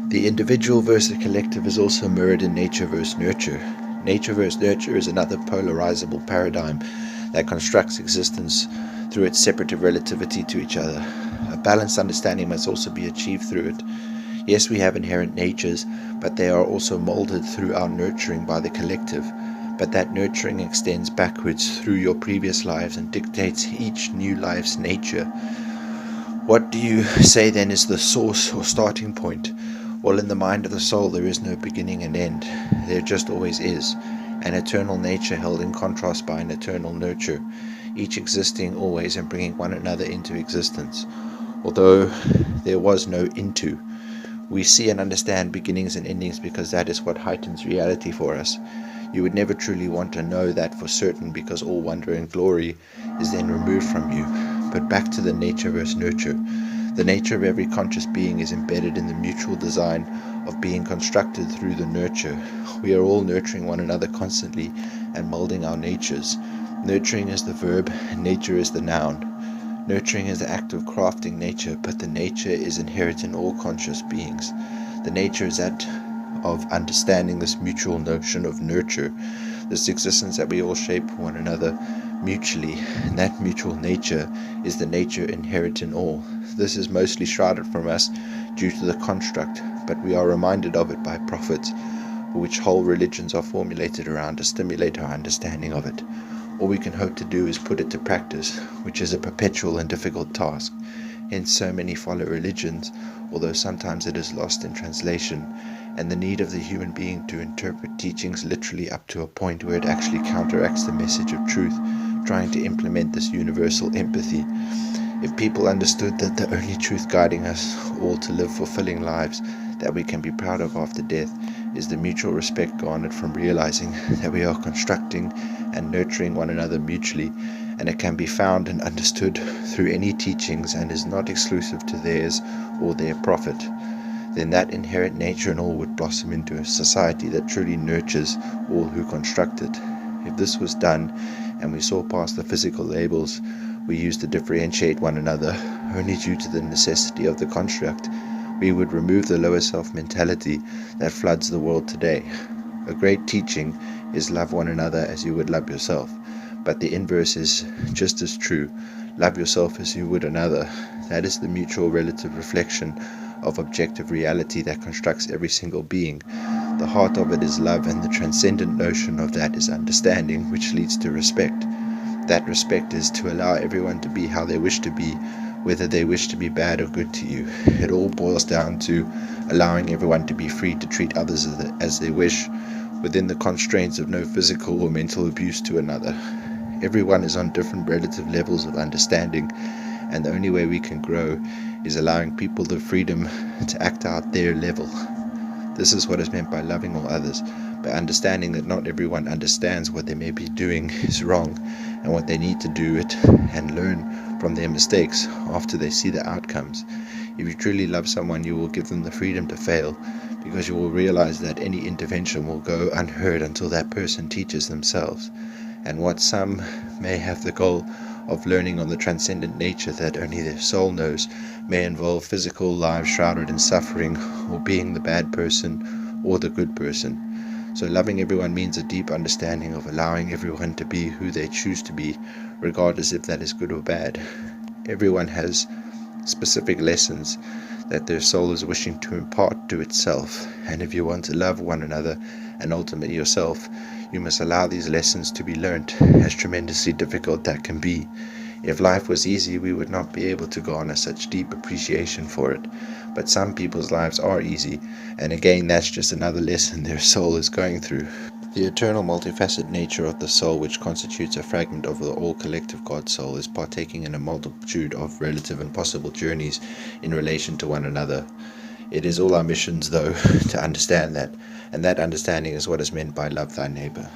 The individual versus the collective is also mirrored in nature versus nurture. Nature versus nurture is another polarizable paradigm that constructs existence through its separative relativity to each other. A balanced understanding must also be achieved through it. Yes, we have inherent natures, but they are also molded through our nurturing by the collective. But that nurturing extends backwards through your previous lives and dictates each new life's nature. What do you say then is the source or starting point? Well, in the mind of the soul there is no beginning and end. There just always is. An eternal nature held in contrast by an eternal nurture, each existing always and bringing one another into existence. Although there was no into, we see and understand beginnings and endings because that is what heightens reality for us. You would never truly want to know that for certain because all wonder and glory is then removed from you. But back to the nature versus nurture. The nature of every conscious being is embedded in the mutual design of being constructed through the nurture. We are all nurturing one another constantly and molding our natures. Nurturing is the verb, and nature is the noun. Nurturing is the act of crafting nature, but the nature is inherent in all conscious beings. The nature is that of understanding this mutual notion of nurture, this existence that we all shape for one another mutually, and that mutual nature is the nature inherent in all. This is mostly shrouded from us due to the construct, but we are reminded of it by prophets, which whole religions are formulated around to stimulate our understanding of it. All we can hope to do is put it to practice, which is a perpetual and difficult task. Hence so many follow religions, although sometimes it is lost in translation, and the need of the human being to interpret teachings literally up to a point where it actually counteracts the message of truth, trying to implement this universal empathy. If people understood that the only truth guiding us all to live fulfilling lives that we can be proud of after death is the mutual respect garnered from realizing that we are constructing and nurturing one another mutually, and it can be found and understood through any teachings and is not exclusive to theirs or their profit, then that inherent nature in all would blossom into a society that truly nurtures all who construct it. If this was done, and we saw past the physical labels we use to differentiate one another only due to the necessity of the construct, we would remove the lower self mentality that floods the world today. A great teaching is love one another as you would love yourself, but the inverse is just as true. Love yourself as you would another. That is the mutual relative reflection of objective reality that constructs every single being. The heart of it is love, and the transcendent notion of that is understanding, which leads to respect. That respect is to allow everyone to be how they wish to be, whether they wish to be bad or good to you. It all boils down to allowing everyone to be free to treat others as they wish, within the constraints of no physical or mental abuse to another. Everyone is on different relative levels of understanding, and the only way we can grow is allowing people the freedom to act out their level. This is what is meant by loving all others, by understanding that not everyone understands what they may be doing is wrong, and what they need to do it and learn from their mistakes after they see the outcomes. If you truly love someone, you will give them the freedom to fail, because you will realize that any intervention will go unheard until that person teaches themselves. And what some may have the goal of learning on the transcendent nature that only their soul knows may involve physical lives shrouded in suffering, or being the bad person or the good person. So loving everyone means a deep understanding of allowing everyone to be who they choose to be, regardless if that is good or bad. Everyone has specific lessons that their soul is wishing to impart to itself, and if you want to love one another and ultimately yourself, you must allow these lessons to be learnt, as tremendously difficult that can be. If life was easy, we would not be able to garner such deep appreciation for it. But some people's lives are easy, and again, that's just another lesson their soul is going through. The eternal multifaceted nature of the soul, which constitutes a fragment of the all-collective God soul, is partaking in a multitude of relative and possible journeys in relation to one another. It is all our missions, though, to understand that, and that understanding is what is meant by love thy neighbor.